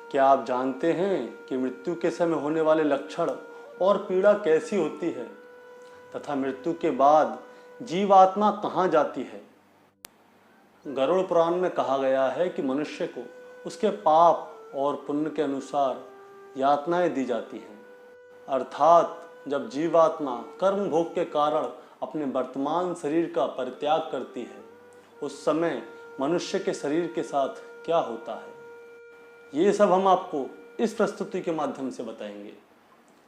क्या आप जानते हैं कि मृत्यु के समय होने वाले लक्षण और पीड़ा कैसी होती है तथा मृत्यु के बाद जीवात्मा कहाँ जाती है? गरुड़ पुराण में कहा गया है कि मनुष्य को उसके पाप और पुण्य के अनुसार यातनाएं दी जाती हैं। अर्थात जब जीवात्मा कर्म भोग के कारण अपने वर्तमान शरीर का परित्याग करती है, उस समय मनुष्य के शरीर के साथ क्या होता है, ये सब हम आपको इस प्रस्तुति के माध्यम से बताएंगे।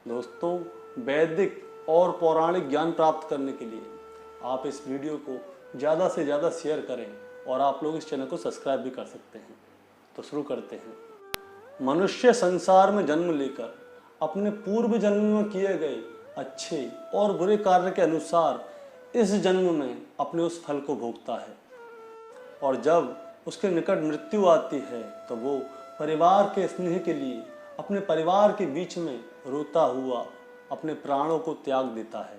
दोस्तों, वैदिक और पौराणिक ज्ञान प्राप्त करने के लिए आप इस वीडियो को ज़्यादा से ज़्यादा शेयर करें और आप लोग इस चैनल को सब्सक्राइब भी कर सकते हैं। तो शुरू करते हैं। मनुष्य संसार में जन्म लेकर अपने पूर्व जन्म में किए गए अच्छे और बुरे कार्य के अनुसार इस जन्म में अपने उस फल को भोगता है, और जब उसके निकट मृत्यु आती है तो वो परिवार के स्नेह के लिए अपने परिवार के बीच में रोता हुआ अपने प्राणों को त्याग देता है।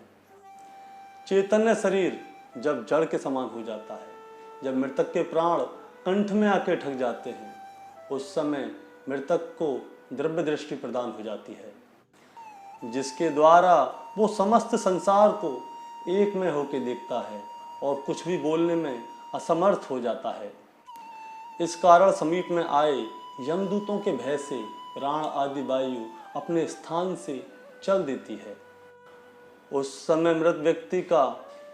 चैतन्य शरीर जब जड़ के समान हो जाता है, जब मृतक के प्राण कंठ में आके ठग जाते हैं, उस समय मृतक को द्रव्य दृष्टि प्रदान हो जाती है, जिसके द्वारा वो समस्त संसार को एक में होके देखता है और कुछ भी बोलने में असमर्थ हो जाता है। इस कारण समीप में आए यमदूतों के भय से प्राण आदि वायु अपने स्थान से चल देती है। उस समय मृत व्यक्ति का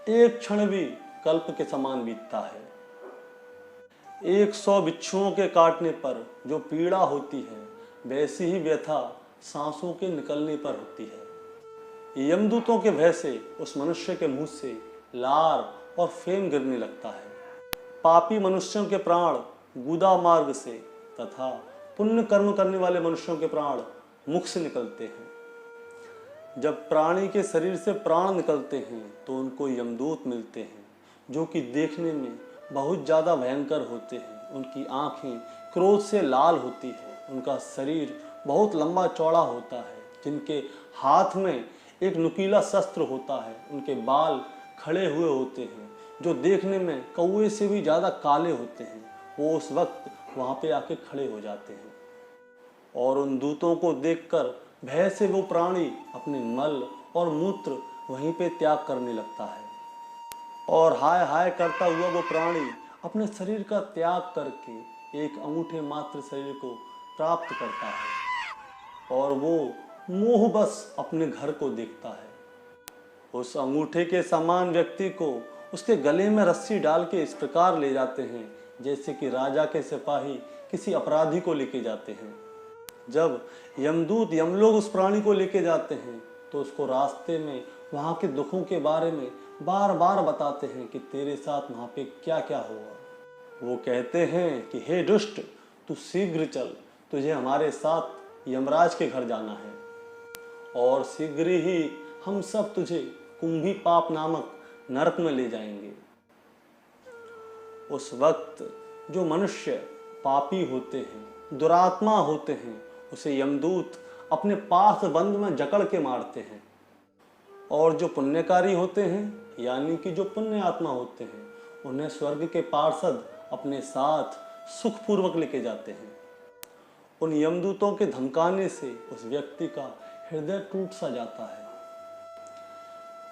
एक क्षण भी कल्प के समान बीतता है। 100 बिच्छुओं के काटने पर जो पीड़ा होती है, वैसी ही व्यथा सांसों के निकलने पर होती है। यमदूतों के भय से उस मनुष्य के मुंह से लार और फेम गिरने लगता है। पापी मनुष्यों के प्राण गुदा मार्ग से तथा पुण्य कर्म करने वाले मनुष्यों के प्राण मुख से निकलते हैं। जब प्राणी के शरीर से प्राण निकलते हैं तो उनको यमदूत मिलते हैं, जो कि देखने में बहुत ज़्यादा भयंकर होते हैं। उनकी आंखें क्रोध से लाल होती है, उनका शरीर बहुत लंबा चौड़ा होता है, जिनके हाथ में एक नुकीला शस्त्र होता है, उनके बाल खड़े हुए होते हैं, जो देखने में कौवे से भी ज़्यादा काले होते हैं। वो उस वक्त वहाँ पे आके खड़े हो जाते हैं और उन दूतों को देखकर भय से वो प्राणी अपने मल और मूत्र वहीं पे त्याग करने लगता है, और हाय हाय करता हुआ वो प्राणी अपने शरीर का त्याग करके एक अंगूठे मात्र शरीर को प्राप्त करता है और वो मोह बस अपने घर को देखता है। उस अंगूठे के समान व्यक्ति को उसके गले में रस्सी डाल के इस प्रकार ले जाते हैं जैसे कि राजा के सिपाही किसी अपराधी को लेके जाते हैं। जब यमदूत यमलोक उस प्राणी को लेके जाते हैं तो उसको रास्ते में वहाँ के दुखों के बारे में बार बार बताते हैं कि तेरे साथ वहाँ पे क्या क्या हुआ। वो कहते हैं कि हे दुष्ट, तू शीघ्र चल, तुझे हमारे साथ यमराज के घर जाना है और शीघ्र ही हम सब तुझे कुंभी पाप नामक नरक में ले जाएंगे। उस वक्त जो मनुष्य पापी होते हैं, दुरात्मा होते हैं, उसे यमदूत अपने पास बंद में जकड़ के मारते हैं, और जो पुण्यकारी होते हैं यानी कि जो पुण्य आत्मा होते हैं, उन्हें स्वर्ग के पार्षद अपने साथ सुखपूर्वक लेके जाते हैं। उन यमदूतों के धमकाने से उस व्यक्ति का हृदय टूट सा जाता है।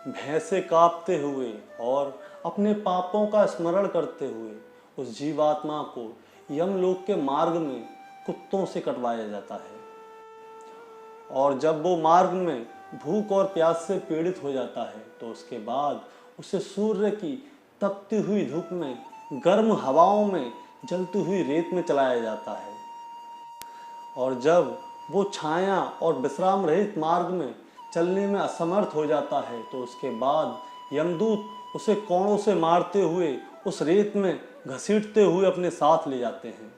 भय से कांपते हुए और अपने पापों का स्मरण करते हुए उस जीवात्मा को यमलोक के मार्ग में कुत्तों से कटवाया जाता है, और जब वो मार्ग में भूख और प्यास से पीड़ित हो जाता है तो उसके बाद उसे सूर्य की तपती हुई धूप में, गर्म हवाओं में, जलती हुई रेत में चलाया जाता है, और जब वो छाया और विश्राम रहित मार्ग में चलने में असमर्थ हो जाता है तो उसके बाद यमदूत उसे कोड़ों से मारते हुए उस रेत में घसीटते हुए अपने साथ ले जाते हैं।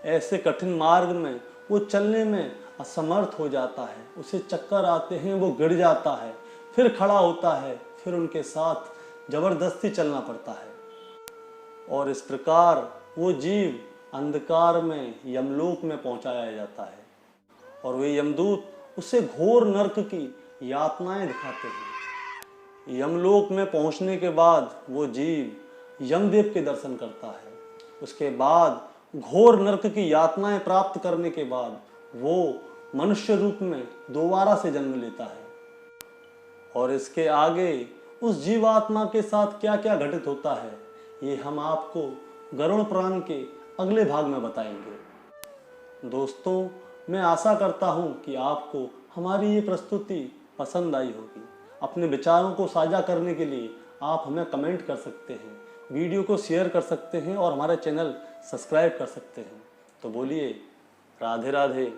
ऐसे कठिन मार्ग में वो चलने में असमर्थ हो जाता है, उसे चक्कर आते हैं, वो गिर जाता है, फिर खड़ा होता है, फिर उनके साथ जबरदस्ती चलना पड़ता है, और इस प्रकार वो जीव अंधकार में यमलोक में पहुंचाया जाता है, और वे यमदूत उसे घोर नरक की यातनाएं दिखाते हैं। यमलोक में पहुंचने के बाद वो जीव यमदेव के दर्शन करता है। उसके बाद घोर नरक की यातनाएं प्राप्त करने के बाद वो मनुष्य रूप में दोबारा से जन्म लेता है। और इसके आगे उस जीवात्मा के साथ क्या क्या घटित होता है, ये हम आपको गरुड़ पुराण के अगले भाग में बताएंगे। दोस्तों, मैं आशा करता हूँ कि आपको हमारी ये प्रस्तुति पसंद आई होगी। अपने विचारों को साझा करने के लिए आप हमें कमेंट कर सकते हैं, वीडियो को शेयर कर सकते हैं और हमारा चैनल सब्सक्राइब कर सकते हैं। तो बोलिए राधे राधे।